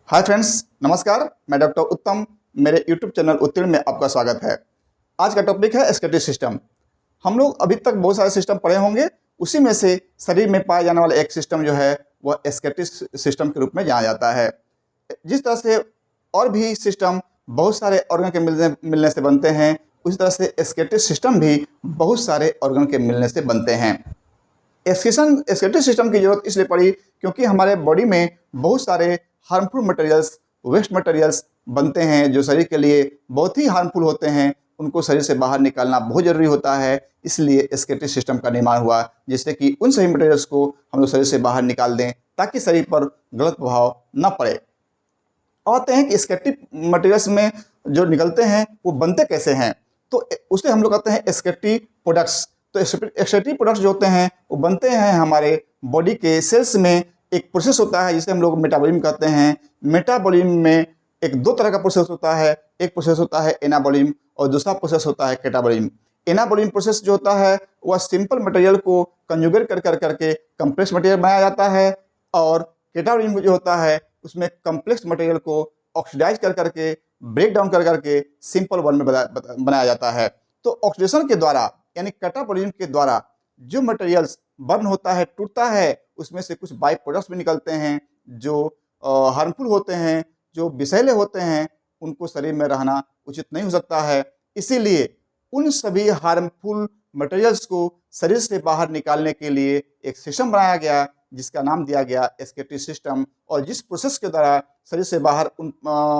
Hi friends, नमस्कार। मैं doctor उत्तम, मेरे यूट्यूब चैनल उत्तीर्ण में आपका स्वागत है। आज का टॉपिक है एस्केलेटरी सिस्टम। हम लोग अभी तक बहुत सारे सिस्टम पढ़े होंगे, उसी में से शरीर में पाया जाने वाला एक सिस्टम जो है वह एस्केलेटरी सिस्टम के रूप में जाना जाता है। जिस तरह से और भी सिस्टम बहुत सारे ऑर्गन के मिलने से बनते हैं, उसी तरह से एस्केलेटरी सिस्टम भी बहुत सारे ऑर्गन के मिलने से बनते हैं। एस्केलेटरी सिस्टम की जरूरत इसलिए पड़ी क्योंकि हमारे बॉडी में बहुत सारे हार्मफुल मटेरियल्स, वेस्ट मटेरियल्स बनते हैं जो शरीर के लिए बहुत ही हार्मफुल होते हैं। उनको शरीर से बाहर निकालना बहुत ज़रूरी होता है, इसलिए एस्केलेटरी सिस्टम का निर्माण हुआ, जिससे कि उन सभी मटेरियल्स को हम लोग शरीर से बाहर निकाल दें ताकि शरीर पर गलत प्रभाव न पड़े। आते हैं कि एस्केलेटरी मटेरियल्स में जो निकलते हैं वो बनते कैसे हैं, तो उसे हम लोग कहते हैं एस्केलेटरी प्रोडक्ट्स। तो एस्केलेटरी प्रोडक्ट्स जो होते हैं वो बनते हैं हमारे बॉडी के सेल्स में। एक प्रोसेस होता है जिसे हम लोग मेटाबॉलिज्म कहते हैं। मेटाबॉलिज्म में दो तरह का प्रोसेस होता है। एक प्रोसेस होता है एनाबॉलिज्म और दूसरा प्रोसेस होता है कैटाबॉलिज्म। एनाबॉलिज्म प्रोसेस जो होता है वह सिंपल मटेरियल को कंजुगेट कर करके कम्प्लेक्स मटेरियल बनाया जाता है, और कैटाबॉलिज्म जो होता है उसमें कम्प्लेक्स मटेरियल को ऑक्सीडाइज कर करके, ब्रेक डाउन कर करके सिंपल वन में बनाया जाता है। तो ऑक्सीडेशन के द्वारा यानी कैटाबॉलिज्म के द्वारा जो मटेरियल्स बर्न होता है, टूटता है, उसमें से कुछ बाई प्रोडक्ट्स भी निकलते हैं जो हार्मफुल होते हैं, जो विषैले होते हैं। उनको शरीर में रहना उचित नहीं हो सकता है, इसीलिए उन सभी हार्मफुल मटेरियल्स को शरीर से बाहर निकालने के लिए एक सिस्टम बनाया गया जिसका नाम दिया गया एस्केलेटरी सिस्टम। और जिस प्रोसेस के द्वारा शरीर से बाहर उन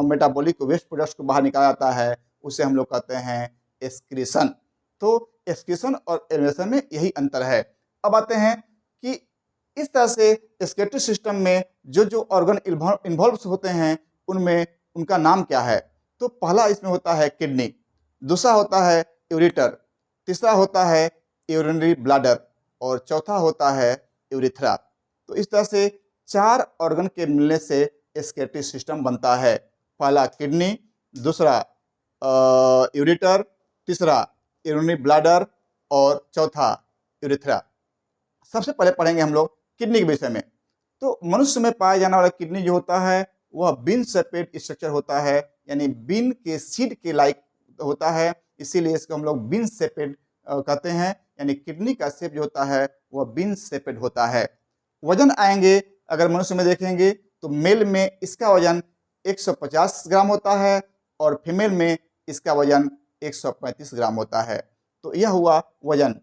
मेटाबॉलिक वेस्ट प्रोडक्ट्स को बाहर निकाला जाता है उसे हम लोग कहते हैं एक्सक्रीशन। तो एक्सक्रीशन और एलिमिनेशन में यही अंतर है। अब आते हैं कि इस तरह से एस्केलेटरी सिस्टम में जो जो ऑर्गन इन्वॉल्व होते हैं उनमें उनका नाम क्या है। तो पहला इसमें होता है किडनी, दूसरा होता है यूरेटर, तीसरा होता है यूरिनरी ब्लैडर और चौथा होता है यूरेथ्रा। तो इस तरह से चार ऑर्गन के मिलने से एस्केलेटरी सिस्टम बनता है। पहला किडनी, दूसरा यूरेटर, तीसरा यूरिनरी ब्लैडर और चौथा यूरेथ्रा। सबसे पहले पढ़ेंगे हम लोग किडनी के विषय में। तो मनुष्य में पाया जाने वाला किडनी जो होता है वह बीन शेपेड स्ट्रक्चर होता है, यानी बीन के सीड के लाइक होता है, इसीलिए इसको हम लोग बीन शेपेड कहते हैं। यानी किडनी का शेप जो होता है वह बीन शेपेड होता है। वजन आएंगे अगर मनुष्य में देखेंगे तो मेल में इसका वजन 150 ग्राम होता है और फीमेल में इसका वजन 135 ग्राम होता है। तो यह हुआ वजन।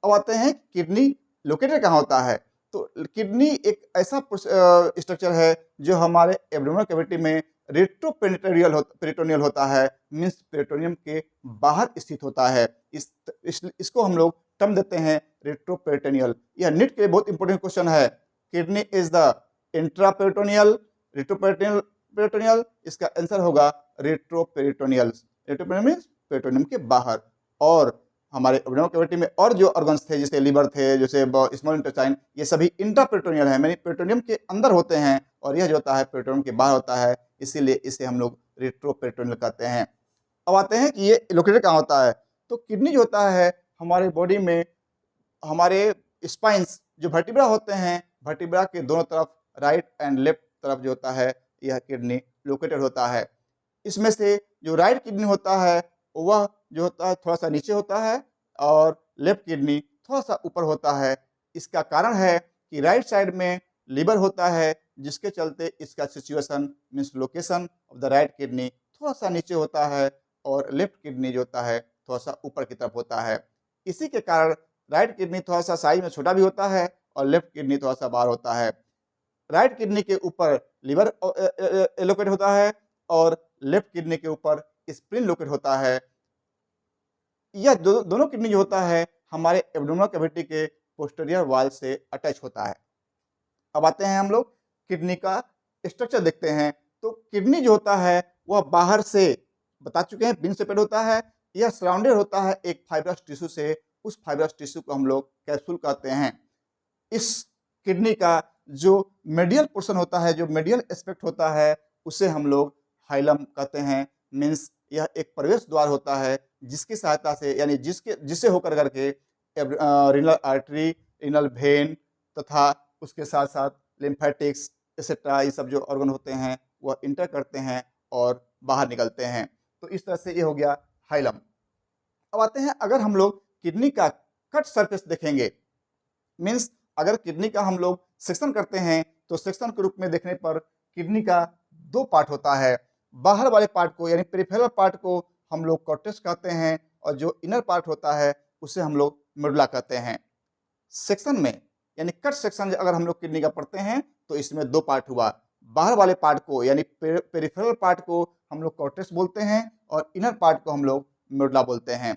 अब आते हैं किडनी लोकेटेड कहाँ होता है। तो किडनी एक ऐसा स्ट्रक्चर है जो हमारे एब्डोमिनल कैविटी में पेरिटोनियल होता है, मीन्स पेरिटोनियम के बाहर स्थित होता है। इसको हम लोग टर्म देते हैं रेट्रोपेरिटोनियल। यह नीट के लिए बहुत इंपॉर्टेंट क्वेश्चन है। Kidney is the intraperitoneal, retroperitoneal, इसका आंसर होगा रेट्रोपेरिटोनियल। रेट्रोपेरिटोनियल मीन्स पेरिटोनियम के बाहर। और हमारे एब्डोमिनल कैविटी में और जो ऑर्गन्स थे जैसे लिवर थे, जैसे स्मॉल इंटेस्टाइन, ये सभी इंट्रापेरिटोनियल है, यानी पेरिटोनियम के अंदर होते हैं, और यह जो होता है पेरिटोनियम के बाहर होता है, इसीलिए इसे हम लोग रेट्रोपेरिटोनियल कहते हैं। अब आते हैं कि ये लोकेटेड कहाँ होता है। तो किडनी जो होता है हमारे बॉडी में, हमारे स्पाइंस जो वर्टिब्रा होते हैं, वर्टिब्रा के दोनों तरफ राइट एंड लेफ्ट तरफ जो होता है यह किडनी लोकेटेड होता है। इसमें से जो राइट किडनी होता है वह जो होता है थोड़ा सा नीचे होता है और लेफ्ट किडनी थोड़ा सा ऊपर होता है। इसका कारण है कि राइट साइड में लीवर होता है, जिसके चलते इसका situation means location of the right kidney थोड़ा सा नीचे होता है और लेफ्ट किडनी जो होता है थोड़ा सा ऊपर की तरफ होता है। इसी के कारण राइट किडनी थोड़ा सा साइज में छोटा भी होता है और लेफ्ट किडनी थोड़ा सा बाहर होता है। राइट किडनी के ऊपर लिवर लोकेट होता है और लेफ्ट किडनी के ऊपर स्प्लीन लोकेट होता है। यह दोनों किडनी जो होता है हमारे एब्डोमिनल कैविटी के पोस्टीरियर वॉल से अटैच होता है। अब आते हैं हम लोग किडनी का स्ट्रक्चर देखते हैं। तो किडनी जो होता है वह बाहर से बता चुके हैं बीन शेपेड होता है। यह सराउंडेड होता है एक फाइब्रस टिश्यू से। उस फाइब्रस टिश्यू को हम लोग कैप्सूल कहते हैं। इस किडनी का जो मेडियल पोर्शन होता है, जो मेडियल एस्पेक्ट होता है, उसे हम लोग हाइलम कहते हैं। मीन्स यह एक प्रवेश द्वार होता है जिसकी सहायता से, यानी जिसे होकर करके रीनल आर्टरी, रीनल वेन तथा उसके साथ साथ लिम्फेटिक्स एक्सेट्रा, ये सब जो ऑर्गन होते हैं वह इंटर करते हैं और बाहर निकलते हैं। तो इस तरह से ये हो गया हाइलम। अब आते हैं, अगर हम लोग किडनी का कट सरफेस देखेंगे, मीन्स अगर किडनी का हम लोग सेक्शन करते हैं तो सेक्शन के रूप में देखने पर किडनी का दो पार्ट होता है। बाहर वाले पार्ट को यानी पेरिफेरल पार्ट को हम लोग कॉर्टेक्स कहते हैं और जो इनर पार्ट होता है उसे हम लोग मेडुला कहते हैं। सेक्शन में यानी कट सेक्शन अगर हम लोग किडनी का पढ़ते हैं तो इसमें दो पार्ट हुआ। बाहर वाले पार्ट को यानी पेरिफेरल पार्ट को हम लोग कॉर्टेक्स बोलते हैं और इनर पार्ट को हम लोग मेडुला बोलते हैं।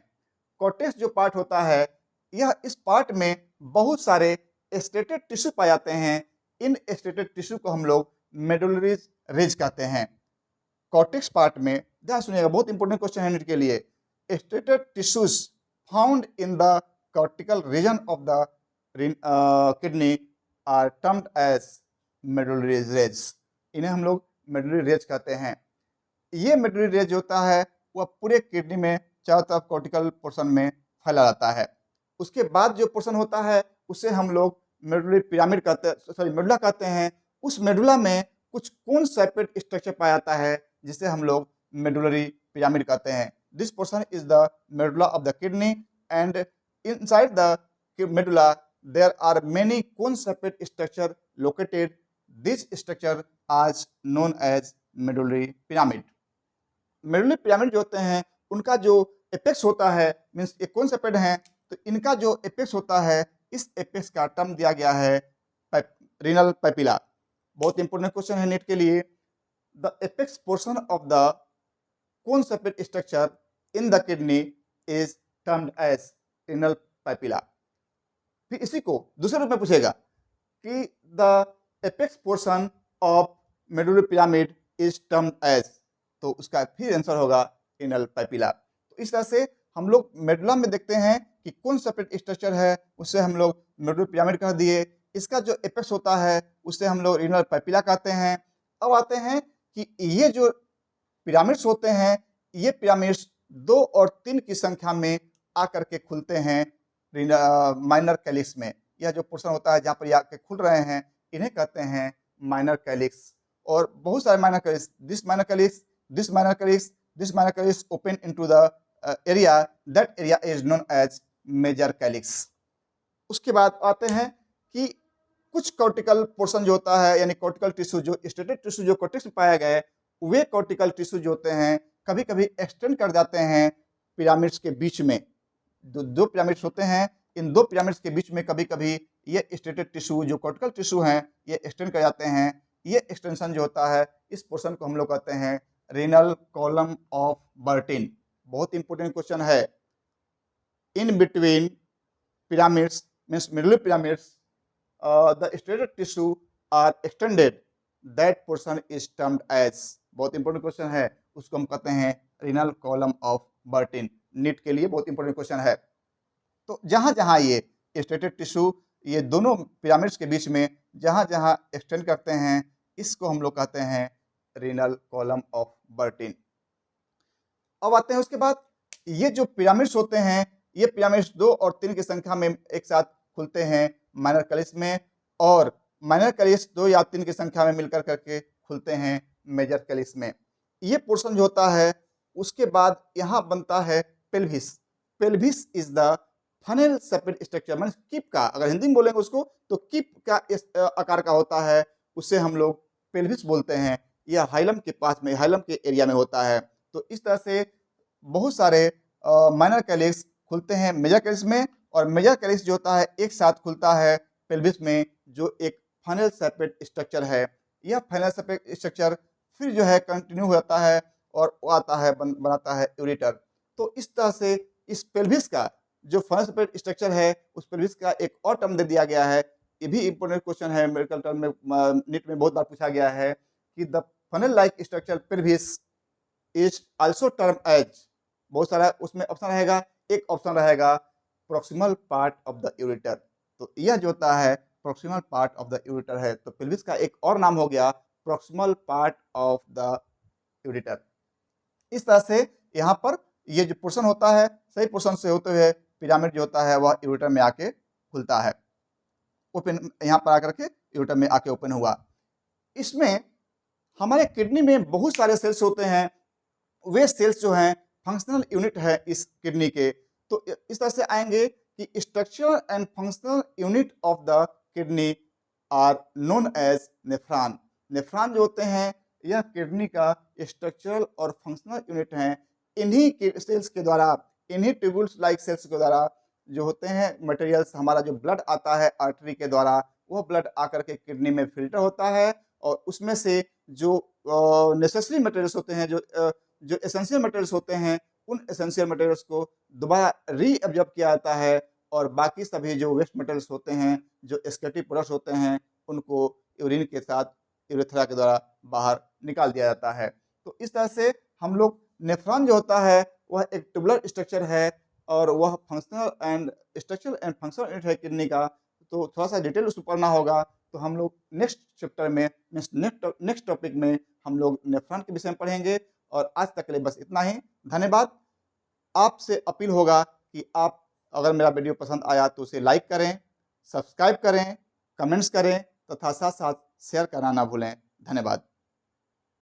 कॉर्टेक्स जो पार्ट होता है, यह इस पार्ट में बहुत सारे स्टेटेड टिश्यू पाए जाते हैं। इन स्टेटेड टिश्यू को हम लोग मेडुलरी रेज कहते हैं। कॉर्टेक्स पार्ट में ध्यान सुनिएगा, बहुत इंपॉर्टेंट क्वेश्चन है नीट के लिए। Stated tissues found in the cortical region of the kidney are termed as medullary rays. इन्हें हम लोग मेडुलरी रेज कहते हैं। ये मेडुलरी रेज होता है वह पूरे किडनी में चारों तरफ कॉर्टिकल पोर्शन में फैला रहता है। उसके बाद जो पोर्शन होता है उसे हम लोग मेडुलरी पिरामिड कहते हैं, सॉरी मेडुला कहते हैं। उस मेडुला में कुछ कोन शेपेड स्ट्रक्चर पाया जाता है जिसे हम लोग मेडुलरी पिरामिड कहते हैं। This portion is the medulla of the kidney and inside the medulla there are many cone shaped structure located. This structure as known as medullary pyramid. Medullary pyramid जो होते हैं उनका जो एपेक्स होता है, means ये कौन सेपेड हैं, तो इनका जो एपेक्स होता है इस एपेक्स का टर्म दिया गया है रीनल पैपिला। बहुत इंपॉर्टेंट क्वेश्चन है नीट के लिए। The apex portion of the cone shaped structure in the kidney is termed as renal papilla. फिर इसी को दूसरे रूप में पूछेगा कि the apex portion of medullary pyramid is termed as, तो उसका फिर आंसर होगा रीनल पैपिला। तो इस तरह से हम लोग मेडुला में देखते हैं कि कौन सेपरेट स्ट्रक्चर है, उससे हम लोग मेडुलरी पिरामिड कह दिए। इसका जो एपेक्स होता है उससे हम लोग रीनल पैपिला कहते हैं। अब आते हैं कि ये जो पिरामिड्स होते हैं, ये पिरामिड्स 2 और 3 की संख्या में आकर के खुलते हैं माइनर कैलिक्स में। यह जो पोर्शन होता है जहाँ पर ये आके खुल रहे हैं इन्हें कहते हैं माइनर कैलिक्स। और बहुत सारे minor calyx, this minor calyx, this minor calyx, this minor calyx open into the area, that area is known as major calyx। उसके बाद आते हैं कि कुछ कॉर्टिकल पोर्शन जो होता है यानी कॉर्टिकल टिश्यू, जो स्टेटेड टिश्यू जो कॉर्टेक्स में पाया गया है, वे कॉर्टिकल टिश्यू जो होते हैं कभी कभी एक्सटेंड कर जाते हैं पिरामिड्स के बीच में। दो पिरामिड्स होते हैं, इन दो पिरामिड्स के बीच में कभी कभी ये स्टेटेड टिश्यू जो कॉर्टिकल टिश्यू हैं ये एक्सटेंड कर जाते हैं। ये एक्सटेंशन जो होता है इस पोर्शन को हम लोग कहते हैं रीनल कॉलम ऑफ बर्टिन। बहुत इंपॉर्टेंट क्वेश्चन है। In between pyramids means middle pyramids the stated tissue are extended, that portion is termed as. बहुत इंपॉर्टेंट क्वेश्चन है, उसको हम कहते हैं renal column of Bertin. NEET के लिए बहुत इंपॉर्टेंट क्वेश्चन है। तो जहां जहां ये स्टेटेड टिश्यू ये दोनों पिरामिड्स के बीच में जहां जहां एक्सटेंड करते हैं इसको हम लोग कहते हैं रीनल कॉलम ऑफ बर्टिन। अब आते हैं उसके बाद ये जो पिरामिड्स होते हैं ये पिरामिड्स 2 और 3 की संख्या में एक साथ खुलते हैं माइनर कैलिक्स में, और माइनर कैलिक्स 2 या 3 की संख्या में मिलकर करके खुलते हैं मेजर कैलिक्स में। ये पोर्शन जो होता है उसके बाद यहाँ बनता है pelvis. Pelvis is the funnel shaped structure, means keep का, अगर हिंदी में बोलेंगे उसको तो कीप का इस आकार का होता है, उसे हम लोग पेल्विस बोलते हैं। यह हाइलम के पास में, हाइलम के एरिया में होता है। तो इस तरह से बहुत सारे माइनर कैलिक्स खुलते हैं मेजर कैलिक्स में, और मेजर कैलिक्स जो होता है एक साथ खुलता है पेल्विस में, जो एक फनेल शेपेड स्ट्रक्चर है। यह फनेल शेपेड स्ट्रक्चर फिर जो है कंटिन्यू हो जाता है और वो आता है बनाता है यूरेटर। तो इस तरह से इस पेल्विस का जो फनेल शेपेड स्ट्रक्चर है उस पेल्विस का एक और टर्म दे दिया गया है। ये भी इंपॉर्टेंट क्वेश्चन है, मेडिकल टर्म में नीट में बहुत बार पूछा गया है कि the funnel like structure pelvis is also term as. बहुत सारा उसमें ऑप्शन रहेगा, एक ऑप्शन रहेगा proximal part of the ureter. तो यह जो होता है proximal part of the ureter है, तो पेल्विस का एक और नाम हो गया proximal part of the ureter. इस तरह से यहाँ पर ये जो पोर्शन होता है सही पोर्शन से होते हुए पिरामिड जो होता है वह यूरेटर में आके खुलता है, ओपन यहाँ पर आकर के यूरेटर में आके ओपन हुआ। इसमें हमारे किडनी में बहुत सारे सेल्स होते हैं, वे सेल्स जो हैं फंक्शनल यूनिट है इस किडनी के। तो इस तरह से आएँगे कि structural and functional unit of the kidney are known as nephron. Nephron जो होते हैं यह किडनी का स्ट्रक्चरल और फंक्शनल यूनिट हैं। इन्हीं के सेल्स के द्वारा, इन्हीं ट्यूबुल्स लाइक सेल्स के द्वारा जो होते हैं मटेरियल्स, हमारा जो ब्लड आता है आर्टरी के द्वारा, वह ब्लड आकर के किडनी में फ़िल्टर होता है और उसमें से जो नेसेसरी मटेरियल्स होते हैं, जो एसेंशियल मटेरियल्स होते हैं, उन एसेंशियल मटेरियल्स को दोबारा रीअब्ज़ॉर्ब किया जाता है और बाकी सभी जो वेस्ट मटेरियल्स होते हैं, जो एक्सक्रीटिव प्रोडक्ट्स होते हैं, उनको यूरिन के साथ यूरेथ्रा के द्वारा बाहर निकाल दिया जाता है। तो इस तरह से हम लोग नेफ्रॉन जो होता है वह एक ट्यूबुलर स्ट्रक्चर है और वह functional and structural and functional unit है किडनी का। तो थोड़ा-सा डिटेल उसमें पढ़ना होगा, तो हम लोग नेक्स्ट चैप्टर में नेक्स्ट टॉपिक में हम लोग नेफ्रॉन के विषय में पढ़ेंगे और आज तक के लिए बस इतना ही। धन्यवाद। आपसे अपील होगा कि आप अगर मेरा वीडियो पसंद आया तो उसे लाइक करें, सब्सक्राइब करें, कमेंट्स करें तथा साथ-साथ शेयर करना ना भूलें। धन्यवाद।